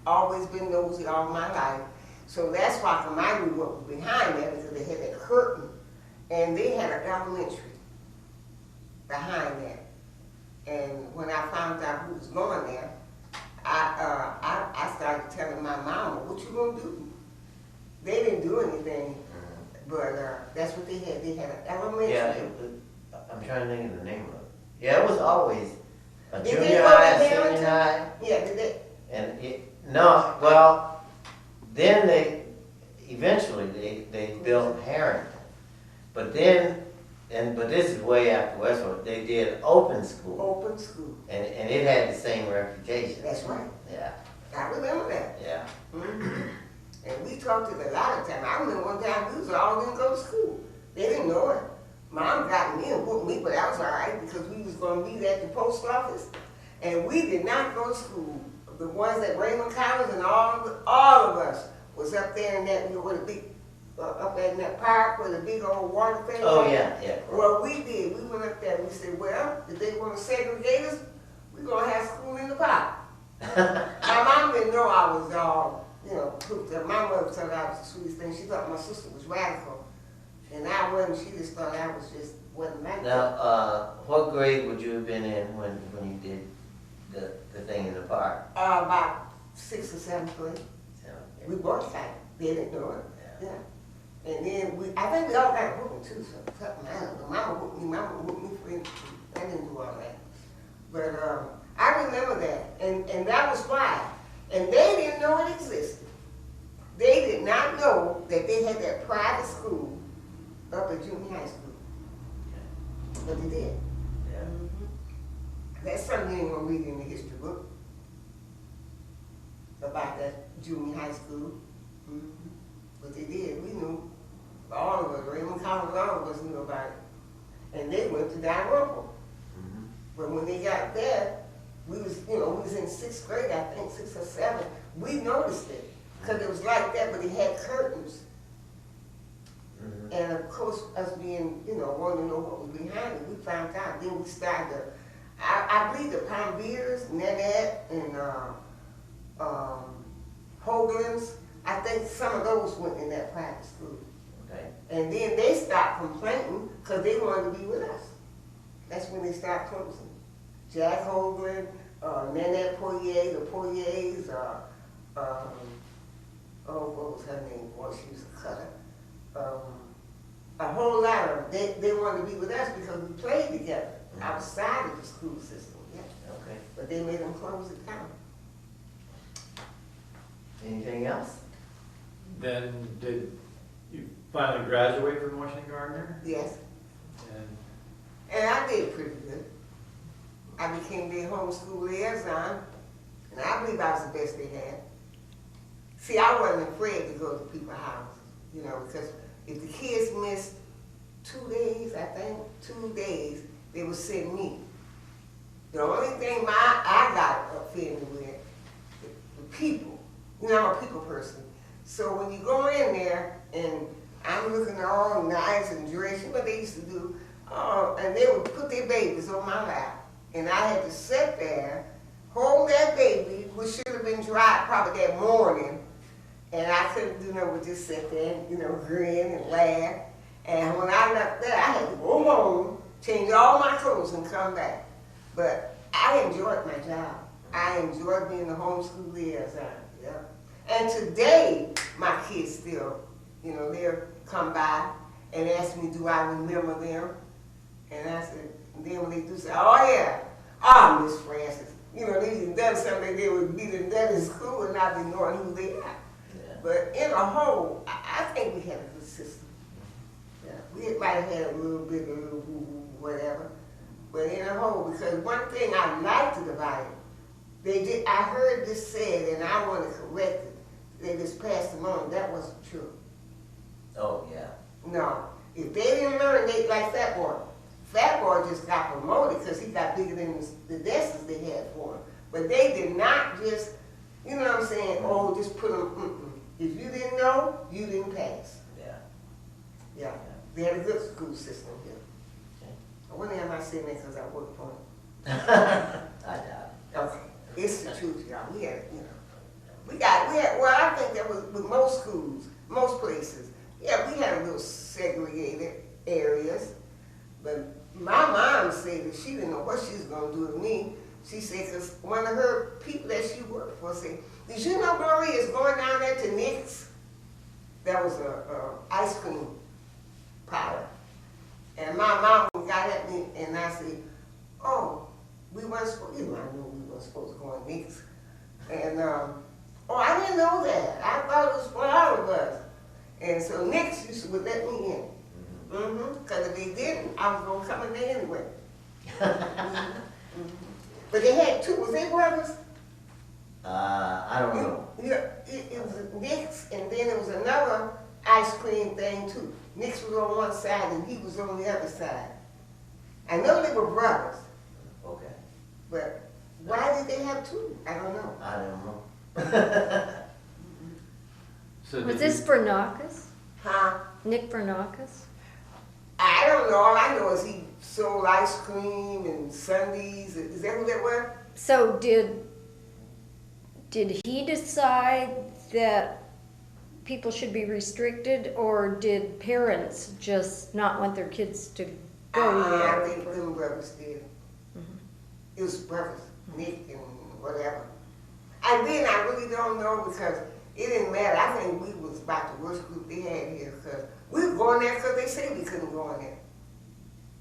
always been nosy all my life. So that's why I knew what was behind that, because they had that curtain. And they had an elementary behind that. And when I found out who was going there, I started telling my mama, what you gonna do? They didn't do anything, but that's what they had. They had an elementary. Yeah, I'm trying to think of the name of it. Yeah, it was always a Did they junior go high, to senior Hamilton? high. Yeah, did they? And no, well, then eventually they built Harrington. But then, but this is way after Westwood, they did open school. Open school. And it had the same reputation. That's right. Yeah, I remember that. yeah. Mhm. And we talked to it a lot of times. I remember one time we was all didn't go to school. They didn't know it. Mom got me and whooped me, but that was all right because we was going to meet at the post office. And we did not go to school. The ones that Raymond Collins and all of us was up there in that, with a big, up there in that park with a big old water thing. Oh, yeah, yeah. Well, we did. We went up there and we said, well, if they want to segregate us, we're going to have school in the park. My mom didn't know I was all, cooked up. My mother thought I was the sweetest thing. She thought my sister was radical. And I wasn't. She just thought I was just, wasn't like that. Now, what grade would you have been in when you did the thing in the park? About 6th or 7th grade. So, We both got it. They didn't know it. yeah. Yeah. And then I think we all got whooping too, so something, I don't know. Mama whooped me for anything. I didn't do all that. But I remember that, and that was why. And they didn't know it existed. They did not know that they had that private school up at junior high school. But they did. Yeah. That's something you ain't gonna read in the history book about that junior high school. But they did. We knew. All of us, Raymond Collins, all of us knew about it. And they went to Dalrymple. But when they got there, we was in 6th grade, I think, 6th or 7th. We noticed it because it was like that, but it had curtains. And of course, us being, wanting to know what was behind it, we found out. Then we started to, I believe the Palmbeers, Nanette, and Hoagland's, I think some of those went in that private school. Okay. And then they stopped complaining because they wanted to be with us. That's when they stopped closing. Jack Hoagland, Nanette Poirier, the Poiriers, what was her name? Boy, she was a cutter. A whole lot of them, they wanted to be with us because we played together outside of the school system. Yeah. Okay. But they made them close it down. Anything else? Then did you finally graduate from Washington Gardner? Yes. And And I did pretty good. I became their homeschool liaison, and I believe I was the best they had. See, I wasn't afraid to go to people's houses, because if the kids missed 2 days, I think, 2 days, they would send me. The only thing I got offended with, the people. I'm a people person. So when you go in there, and I'm looking all nice and dressed, what they used to do, and they would put their babies on my lap. And I had to sit there, hold that baby, which should have been dry probably that morning. And I couldn't do nothing but just sit there and, grin and laugh. And when I left there, I had to go home, change all my clothes and come back. But I enjoyed my job. I enjoyed being the homeschool liaison. Yeah. And today, my kids still, they'll come by and ask me, do I remember them? And I said, and then when they do say, oh yeah, Miss Francis, you know, they done done something they would be done done in school and not be knowing who they are. Yeah. But in a whole, I think we had a good system. Yeah, we might have had a little bit, a little whatever. But in a whole, because one thing I liked about it, they did. I heard this said, and I want to correct it. They just passed them on. That wasn't true. Oh, yeah. No, if they didn't learn, they like Fat Boy. Fat Boy just got promoted because he got bigger than the desks they had for him. But they did not just, you know what I'm saying? Oh, just put them. If you didn't know, you didn't pass. Yeah. Yeah, they had a good school system here. Okay. I wonder am I saying that because I work for them. I doubt Okay, it's the truth, y'all. We had, you know, we had. Well, I think that was with most schools, most places. Yeah, we had a little segregated areas, but my mom said that she didn't know what she was gonna do to me. She said, because one of her people that she worked for said, "Did you know Gloria is going down there to Nick's?" That was a ice cream parlor. And my mom got at me, and I said, "Oh, we weren't supposed. You know, I knew we weren't supposed to go on Nick's." And oh, I didn't know that. I thought it was for all of us. And so Nick's used to would let me in. Because if they didn't, I was gonna come in there anyway. But they had two. Was they brothers? I don't know. Yeah, it was Nick's, and then there was another ice cream thing too. Nick's was on one side, and he was on the other side. I know they were brothers, Okay. but why did they have two? I don't know. I don't know. So Was did this you- Bernakis? Huh? Nick Bernakis? I don't know. All I know is he sold ice cream and sundaes. Is that who that was? So did he decide that people should be restricted, or did parents just not want their kids to go I there? think them brothers did. It was brothers, Nick and whatever. And then I really don't know because it didn't matter. I think we was about the worst group they had here because we were going there because they said we couldn't go in there.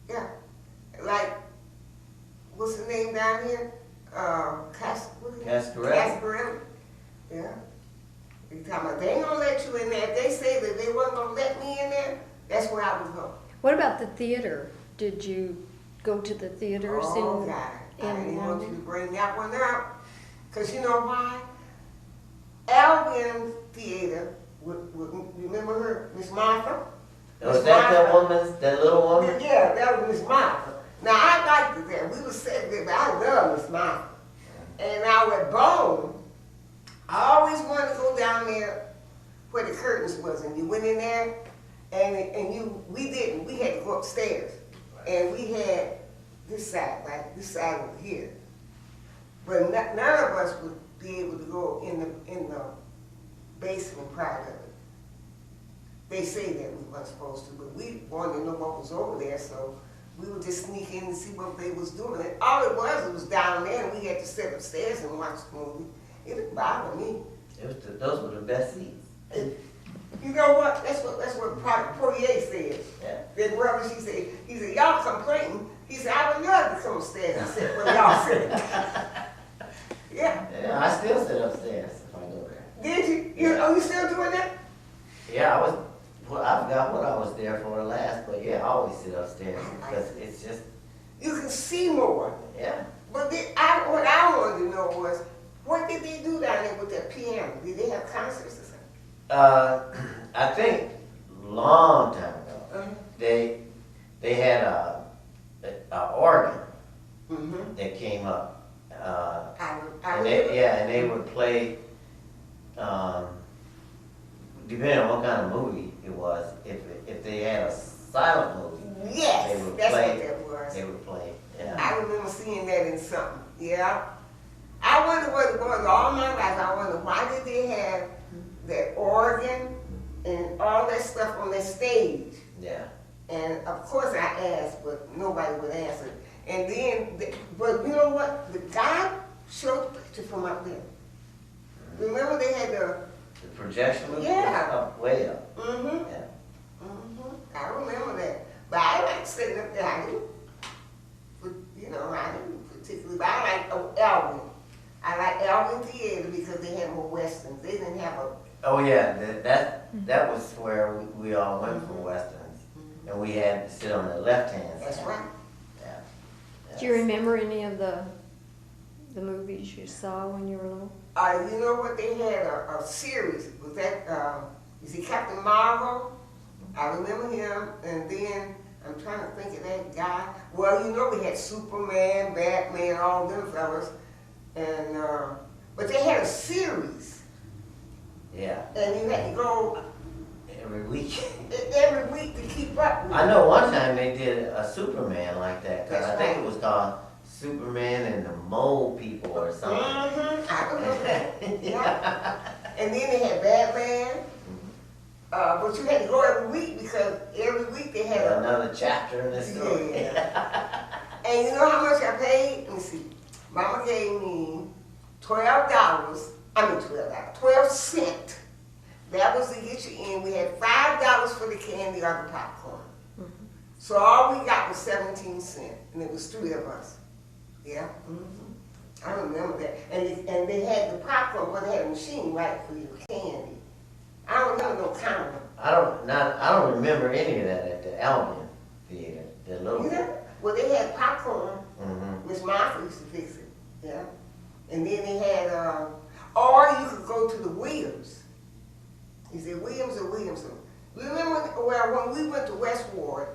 Yeah. Like, what's the name down here? Cascarelli. Cascarelli. Yeah. They talking about they ain't gonna let you in there. If they say that they wasn't gonna let me in there, that's where I was going. What about the theater? Did you go to the theaters Oh, in? God. I in didn't want you London? to bring that one up. Because you know why? Albion Theater, remember her, Miss Martha? Was that that woman, that little woman? Yeah, that was Miss Martha. Now, I liked it there. We were sitting there, but I love Miss Martha. And now at Bone, I always wanted to go down there where the curtains was, and you went in there, and we didn't. We had to go upstairs, and we had this side, like this side over here. But none of us would be able to go in the basement part of it. They say that we weren't supposed to, but we wanted to know what was over there, so we would just sneak in and see what they was doing. And all it was down there, and we had to sit upstairs and watch the movie. It didn't bother me. Those were the best seats. You know what? That's what Poirier said. Yeah. That brother, he said, y'all complaining. He said, I would love to come upstairs and sit where y'all sit. Yeah. Yeah, I still sit upstairs if I go there. Did you? You still doing that? Yeah, I forgot what I was there for last, but yeah, I always sit upstairs because it's just, You can see more. yeah. But what I wanted to know was, what did they do down there with that piano? Did they have concerts or something? I think long time ago, Uh-huh. they had a organ Mm-hmm. that came up. I And they would play, depending on what kind of movie it was, if they had a silent movie, Yes, they would that's play, what that was. they would play, yeah. I remember seeing that in something. Yeah. I wonder what it was all my life. I wonder why did they have that organ and all that stuff on that stage? Yeah. And of course I asked, but nobody would answer. And then, but you know what? The guy showed the picture from up there. Remember they had the. The projection was Yeah. up, way up, Mm-hmm. yeah. Mm-hmm. I remember that. But I like sitting up there. I didn't, I didn't particularly. But I like Alvin. Alvin Theater because they had more westerns. They didn't have a. Oh, yeah, that was where we all went for westerns. And we had to sit on the left-hand side. That's right. Yeah. Do you remember any of the movies you saw when you were little? You know what? They had a series. Was that, you see Captain Marvel? I remember him. And then, I'm trying to think of that guy. Well, you know we had Superman, Batman, all them fellas. And, but they had a series. Yeah, And you had to go every week. every week to keep up with I it. know one time they did a Superman like that. 'Cause That's I think right. it was called Superman and the Mole People or something. I remember that. Yeah. And then they had Batman. But you had to go every week because every week they had Another chapter in the story. Yeah. And you know how much I paid? Let me see. Mama gave me $12. I mean $12. 12 cents. That was to get you in. We had $5 for the candy or the popcorn. So all we got was 17 cents, and it was 3 of us. Yeah. I remember that. And they had the popcorn, but they had a machine right for your candy. I don't remember no counter. I don't remember any of that at the Albion Theater. The little. You know? Well, they had popcorn. Mm-hmm. Miss Martha used to fix it. Yeah. And then they had, or you could go to the Williams. You said Williams or Williamson. Remember, well, when we went to Westward,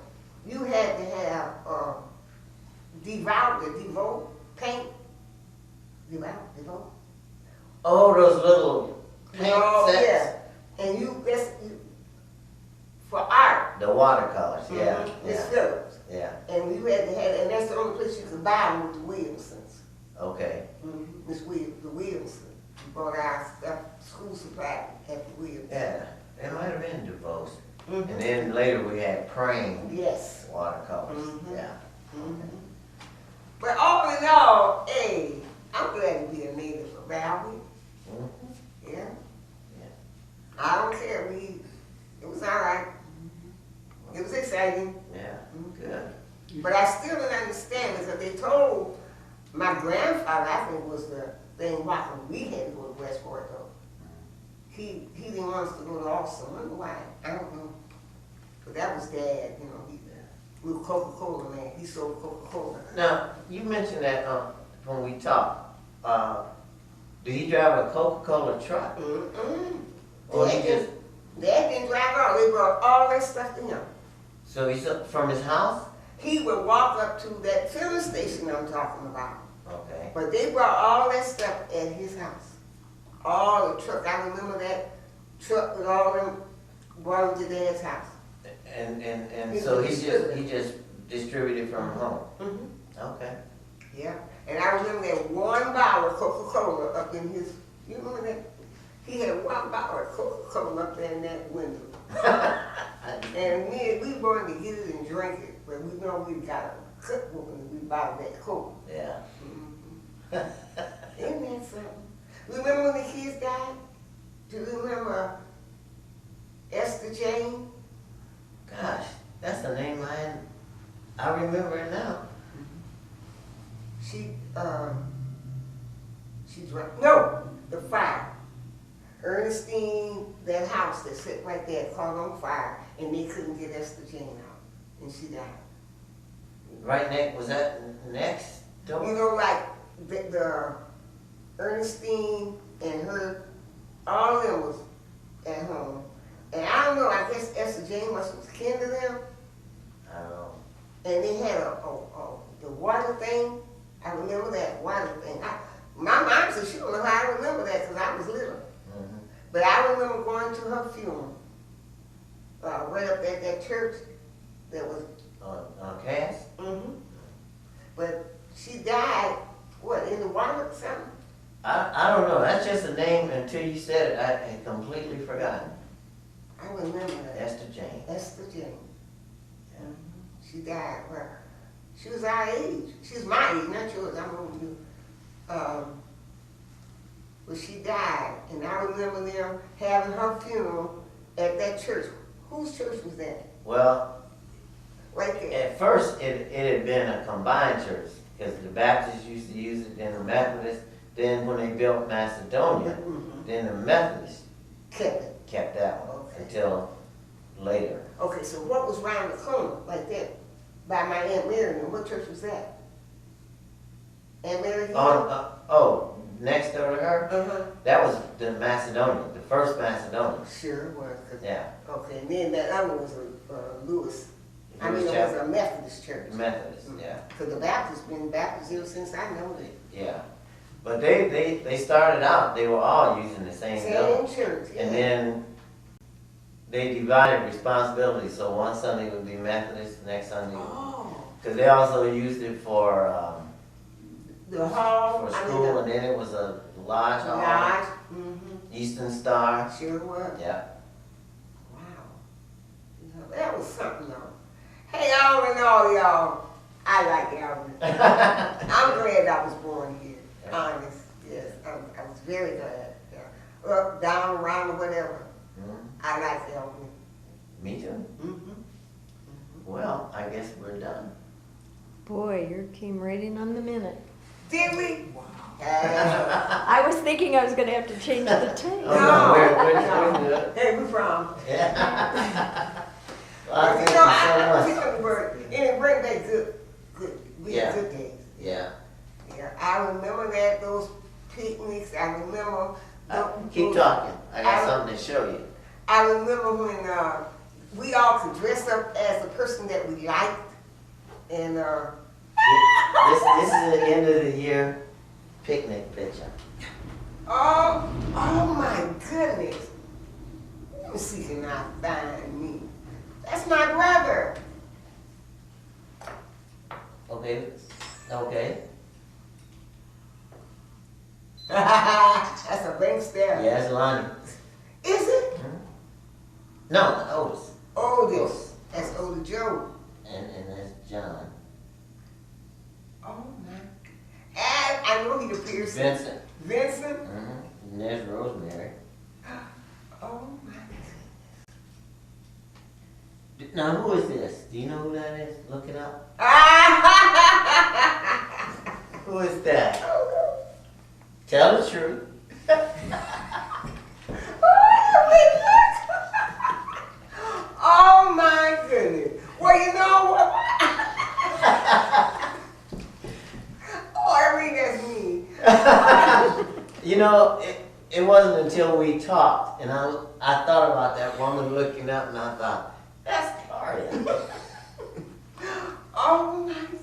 you had to have Devout paint. Devout. Oh, those little paint Oh, sets. yeah. And for art. The watercolors. Yeah. Miss Yeah. Phillips. Yeah. And you had to have, and that's the only place you could buy them with the Williamsons. Okay. Miss the Williamson. We bought our stuff, school supply at the Williamson. Yeah. It might have been DeVos. Mhm. And then later we had Praying Yes. watercolors. Mhm. Yeah. But all in all, hey, I'm glad to be a native of Valley. Mhm. Yeah. Yeah. I don't care. It was all right. It was exciting. Yeah. Good. But I still didn't understand because they told my grandfather, I think was the thing why we had to go to Westport though. He didn't want us to go to Austin. I wonder why. I don't know. But that was Dad, you know, he was a Coca-Cola man. He sold Coca-Cola. Now, you mentioned that when we talked. Do you drive a Coca-Cola truck? Or he just, Dad didn't drive out. They brought all that stuff to him. so he's from his house? He would walk up to that filling station I'm talking about. Okay. But they brought all that stuff at his house. All the truck. I remember that truck with all them brought to Dad's house. And so he just distributed from home? Okay. Yeah. And I remember that one bottle of Coca-Cola up in his, you remember that? He had one bottle of Coca-Cola up there in that window. And we wanted to get it and drink it, but we know we got a cook when we bought that Coke. Yeah. Isn't that something? Remember when the kids died? Do you remember Esther Jane? Gosh, that's a name I remember it now. She drank, no, the fire. Ernestine, that house that sit right there caught on fire and they couldn't get Esther Jane out and she died. Right next, was that next door? You know, like the Ernestine and her, all of them was at home. And I don't know, I guess Esther Jane must was kin to them. I don't know. And they had the water thing. I remember that water thing. My mom said she don't know how I remember that because I was little. But I remember going to her funeral, right up at that church that was. On Cass? But she died, what, in the water or something? I don't know. That's just a name until you said it. I had completely forgotten. I remember that. Esther Jane. Esther Jane. She died, well, she was our age. She was my age, not yours, I'm older than you. But she died, and I remember them having her funeral at that church. Whose church was that? Well, Right there. at first it had been a combined church because the Baptists used to use it and the Methodists, Then when they built Macedonia, then the Methodists Kept it. kept that one Okay. until later. Okay, so what was round the corner like that? By my Aunt Mary, and what church was that? Aunt Mary? Oh, next door to her, Uh-huh. that was the Macedonia, the first Macedonia. Sure it was. 'Cause- Yeah, Okay, and then that other one was a Lewis. I mean, Lewis it was Chapel. a Methodist church. Methodist, yeah, Because the Baptist been Baptist ever since I know that. yeah. But they started out, they were all using the same building. Same church, yeah. And then they divided responsibility, so one Sunday would be Methodist, next Sunday, Oh, because they also used it for the hall. school, and then it was a lodge hall, Lodge. Mm-hmm. Eastern Star, Sure was. yeah. Wow. Yeah, that was something though. Hey, Alvin, all y'all. I like Alvin. I'm glad I was born here. Honest. Yes, I was very glad. Yeah. Up, down, around, or whatever. Mhm. I like Alvin. Me too. Mm-hmm. Well, I guess we're done. Boy, you came right in on the minute. Did we? Wow. I was thinking I was gonna have to change the tape. Oh, no, we're good. Hey, we from? Yeah. Well, But thank you know, you so I much. tell you what, and it bring back we Yeah. had good days. Yeah. Yeah, I remember that, those picnics, I remember. Keep talking. I got something to show you. I remember when, we all could dress up as the person that we liked, and, This is the end of the year picnic picture. oh my goodness. Let me see, can I find me? That's my brother. Okay. Okay. That's a bank staff. Yeah, it's Lonnie. Is it? No, Otis. Oldest. That's Oldest Joe. And that's John. Oh my. And I know he the Pearson. Vincent. Vincent? And there's Rosemary. Oh my. Now, who is this? Do you know who that is? Look it up. Who is that? Tell the truth. Oh my goodness. Well, you know what? Oh, I mean, that's me. You know, it wasn't until we talked, and I thought about that woman looking up, and I thought, that's Gloria. Oh my